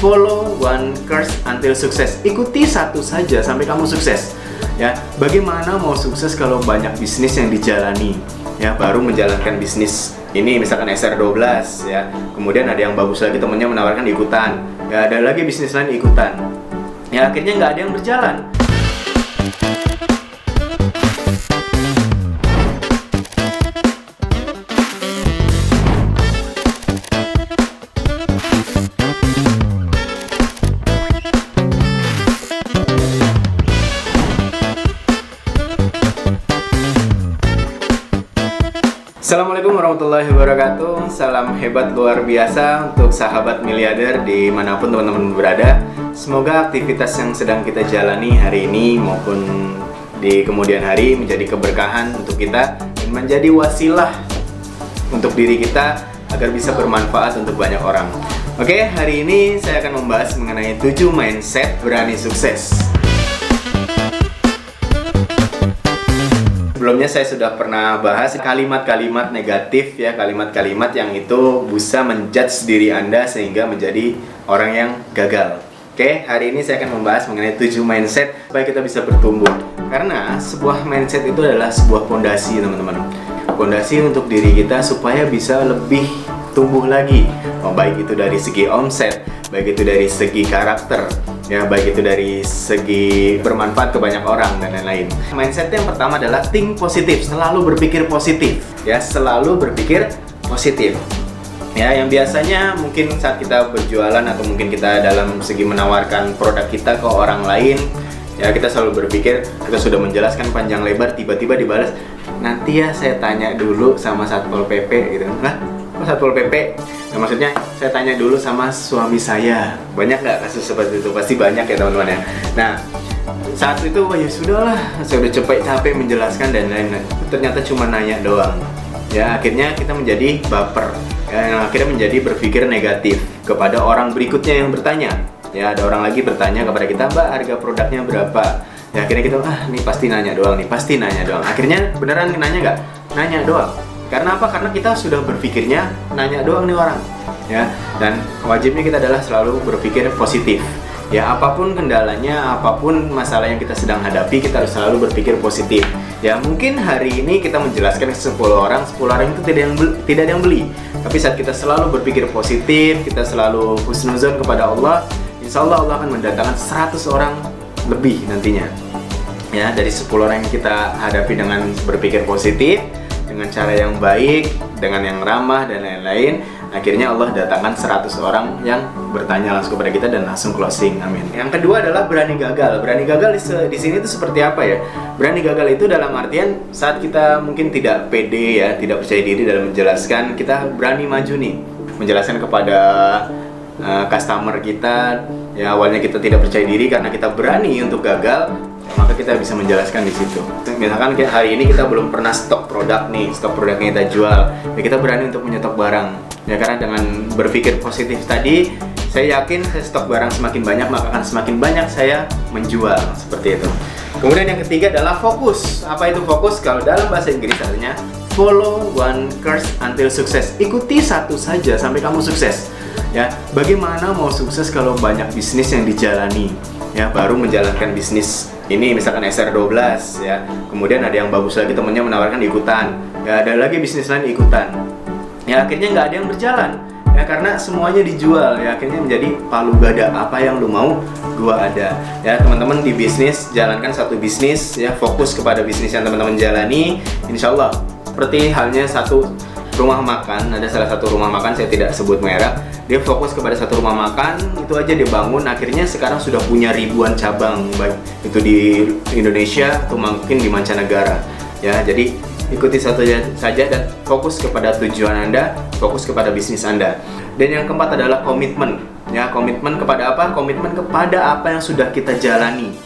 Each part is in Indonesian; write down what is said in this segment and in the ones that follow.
follow one course until sukses. Ikuti satu saja sampai kamu sukses. Ya, bagaimana mau sukses kalau banyak bisnis yang dijalani? Ya, baru menjalankan bisnis ini misalkan SR12 ya. Kemudian ada yang bagus lagi, temennya menawarkan ikutan. Ya, ada lagi bisnis lain ikutan. Ya, akhirnya nggak ada yang berjalan. Assalamualaikum warahmatullahi wabarakatuh. Salam hebat luar biasa untuk sahabat miliarder dimanapun teman-teman berada. Semoga aktivitas yang sedang kita jalani hari ini maupun di kemudian hari menjadi keberkahan untuk kita dan menjadi wasilah untuk diri kita agar bisa bermanfaat untuk banyak orang. Oke, hari ini saya akan membahas mengenai 7 mindset berani sukses. Sebelumnya saya sudah pernah bahas kalimat-kalimat negatif ya, kalimat-kalimat yang itu bisa menjudge diri Anda sehingga menjadi orang yang gagal. Oke, hari ini saya akan membahas mengenai 7 mindset supaya kita bisa bertumbuh. Karena sebuah mindset itu adalah sebuah fondasi, teman-teman. Fondasi untuk diri kita supaya bisa lebih tumbuh lagi. Baik itu dari segi omset, baik itu dari segi karakter, ya, baik itu dari segi bermanfaat ke banyak orang dan lain-lain. Mindset yang pertama adalah think positif, selalu berpikir positif, ya, selalu berpikir positif. Ya, yang biasanya mungkin saat kita berjualan atau mungkin kita dalam segi menawarkan produk kita ke orang lain, ya, kita selalu berpikir, kita sudah menjelaskan panjang lebar, tiba-tiba dibalas, nanti ya saya tanya dulu sama Satpol PP gitu. Nah, Satpol PP? Nah, maksudnya saya tanya dulu sama suami saya. Banyak nggak kasus seperti itu? Pasti banyak ya teman-teman ya. Nah, saat itu ya sudahlah, saya udah capek menjelaskan dan lain-lain. Ternyata cuma nanya doang. Ya, akhirnya kita menjadi baper. Ya, yang akhirnya menjadi berpikir negatif kepada orang berikutnya yang bertanya. Ya, ada orang lagi bertanya kepada kita, Mbak, harga produknya berapa? Ya, akhirnya kita, nih pasti nanya doang nih, pasti nanya doang. Akhirnya beneran nanya nggak? Nanya doang. Karena apa? Karena kita sudah berpikirnya nanya doang nih orang, ya. Dan wajibnya kita adalah selalu berpikir positif. Ya, apapun kendalanya, apapun masalah yang kita sedang hadapi, kita harus selalu berpikir positif. Ya, mungkin hari ini kita menjelaskan ke 10 orang itu tidak ada yang beli. Tapi saat kita selalu berpikir positif, kita selalu husnuzon kepada Allah, insya Allah Allah akan mendatangkan 100 orang lebih nantinya. Ya, dari 10 orang yang kita hadapi dengan berpikir positif, dengan cara yang baik, dengan yang ramah dan lain-lain, akhirnya Allah datangkan 100 orang yang bertanya langsung kepada kita dan langsung closing. Amin. Yang kedua adalah berani gagal. Berani gagal di sini itu seperti apa ya? Berani gagal itu dalam artian saat kita mungkin tidak pede ya, tidak percaya diri dalam menjelaskan, kita berani maju nih, menjelaskan kepada customer kita. Ya, awalnya kita tidak percaya diri karena kita berani untuk gagal, maka kita bisa menjelaskan di situ. Misalkan hari ini kita belum pernah stok produk nih, stok produknya kita jual, ya kita berani untuk menyetok barang. Ya, karena dengan berpikir positif tadi, saya yakin stok barang semakin banyak, maka akan semakin banyak saya menjual, seperti itu. Kemudian yang ketiga adalah fokus. Apa itu fokus? Kalau dalam bahasa Inggris artinya follow one course until success. Ikuti satu saja sampai kamu sukses. Ya, bagaimana mau sukses kalau banyak bisnis yang dijalani? Ya, baru menjalankan bisnis ini misalkan SR12 ya. Kemudian ada yang bagus lagi, temennya menawarkan ikutan. Ya, ada lagi bisnis lain ikutan. Ya, akhirnya nggak ada yang berjalan. Ya, karena semuanya dijual. Ya, akhirnya menjadi palu gada. Apa yang lu mau, gua ada. Ya, teman-teman di bisnis, jalankan satu bisnis ya, fokus kepada bisnis yang teman-teman jalani. Insya Allah, seperti halnya satu rumah makan, ada salah satu rumah makan, saya tidak sebut merek, dia fokus kepada satu rumah makan, itu aja dia bangun, akhirnya sekarang sudah punya ribuan cabang, baik itu di Indonesia atau mungkin di mancanegara. Ya, jadi ikuti satu saja dan fokus kepada tujuan Anda, fokus kepada bisnis Anda. Dan yang keempat adalah komitmen. Ya, komitmen kepada apa? Komitmen kepada apa yang sudah kita jalani.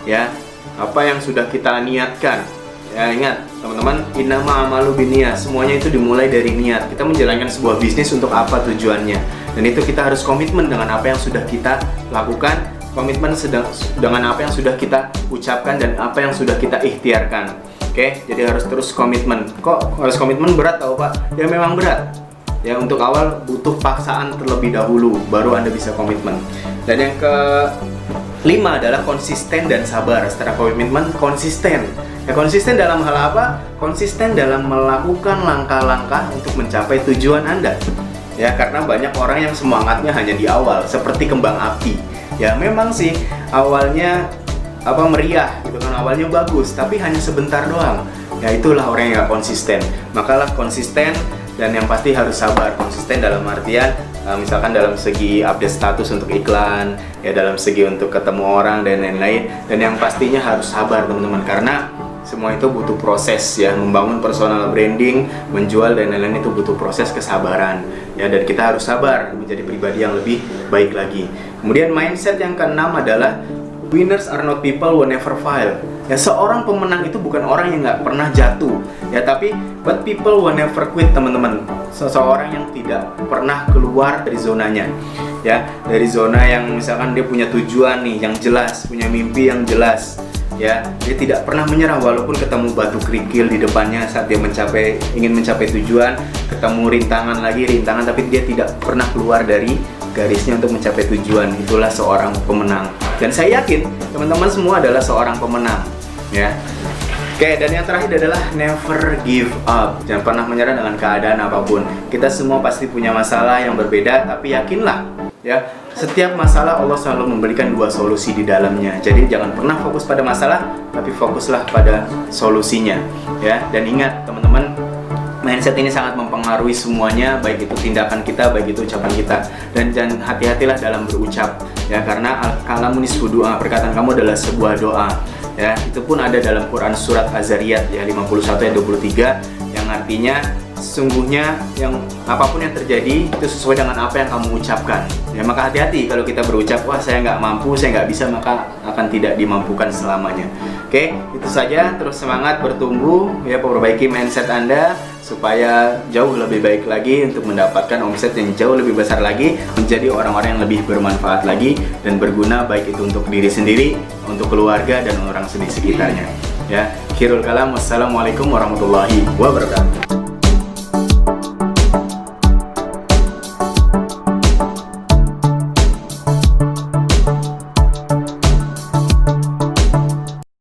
Ya, apa yang sudah kita niatkan. Ya, ingat teman-teman, innama amalu binniyat, semuanya itu dimulai dari niat. Kita menjalankan sebuah bisnis untuk apa tujuannya, dan itu kita harus komitmen dengan apa yang sudah kita lakukan, komitmen dengan apa yang sudah kita ucapkan dan apa yang sudah kita ikhtiarkan. Oke, jadi harus terus komitmen. Kok harus komitmen? Berat tau Pak? Ya memang berat. Ya, untuk awal butuh paksaan terlebih dahulu, baru Anda bisa komitmen. Dan yang kelima adalah konsisten dan sabar. Setelah komitmen, konsisten. Ya, konsisten dalam hal apa? Konsisten dalam melakukan langkah-langkah untuk mencapai tujuan Anda. Ya, karena banyak orang yang semangatnya hanya di awal, seperti kembang api. Ya, memang sih awalnya meriah gitu kan, awalnya bagus, tapi hanya sebentar doang. Ya, itulah orang yang gak konsisten. Makalah konsisten, dan yang pasti harus sabar. Konsisten dalam artian misalkan dalam segi update status untuk iklan, ya dalam segi untuk ketemu orang dan lain-lain. Dan yang pastinya harus sabar teman-teman, karena semua itu butuh proses ya. Membangun personal branding, menjual dan lain-lain itu butuh proses kesabaran ya, dan kita harus sabar menjadi pribadi yang lebih baik lagi. Kemudian mindset yang keenam adalah winners are not people who never fail. Ya, seorang pemenang itu bukan orang yang nggak pernah jatuh ya, tapi but people who never quit teman-teman. Seseorang yang tidak pernah keluar dari zonanya ya, dari zona yang misalkan dia punya tujuan nih yang jelas, punya mimpi yang jelas ya, dia tidak pernah menyerah walaupun ketemu batu kerikil di depannya saat dia ingin mencapai tujuan, ketemu rintangan, tapi dia tidak pernah keluar dari garisnya untuk mencapai tujuan. Itulah seorang pemenang, dan saya yakin teman-teman semua adalah seorang pemenang ya. Oke, dan yang terakhir adalah never give up. Jangan pernah menyerah dengan keadaan apapun. Kita semua pasti punya masalah yang berbeda, tapi yakinlah ya, setiap masalah Allah selalu memberikan dua solusi di dalamnya. Jadi jangan pernah fokus pada masalah, tapi fokuslah pada solusinya ya. Dan ingat teman-teman, mindset ini sangat mempengaruhi semuanya, baik itu tindakan kita, baik itu ucapan kita. Dan jangan hati-hatilah dalam berucap ya, karena al-kalamu nisfu doa, perkataan kamu adalah sebuah doa ya. Itu pun ada dalam Quran surat Az-Zariyat ya 51 ayat 23, yang artinya sesungguhnya yang apapun yang terjadi itu sesuai dengan apa yang kamu ucapkan ya. Maka hati-hati kalau kita berucap, wah saya nggak mampu, saya nggak bisa, maka akan tidak dimampukan selamanya. Oke, itu saja. Terus semangat bertumbuh ya, perbaiki mindset Anda supaya jauh lebih baik lagi untuk mendapatkan omset yang jauh lebih besar lagi, menjadi orang-orang yang lebih bermanfaat lagi dan berguna, baik itu untuk diri sendiri, untuk keluarga dan orang di sekitarnya ya. Akhirul kalam, wassalamualaikum warahmatullahi wabarakatuh.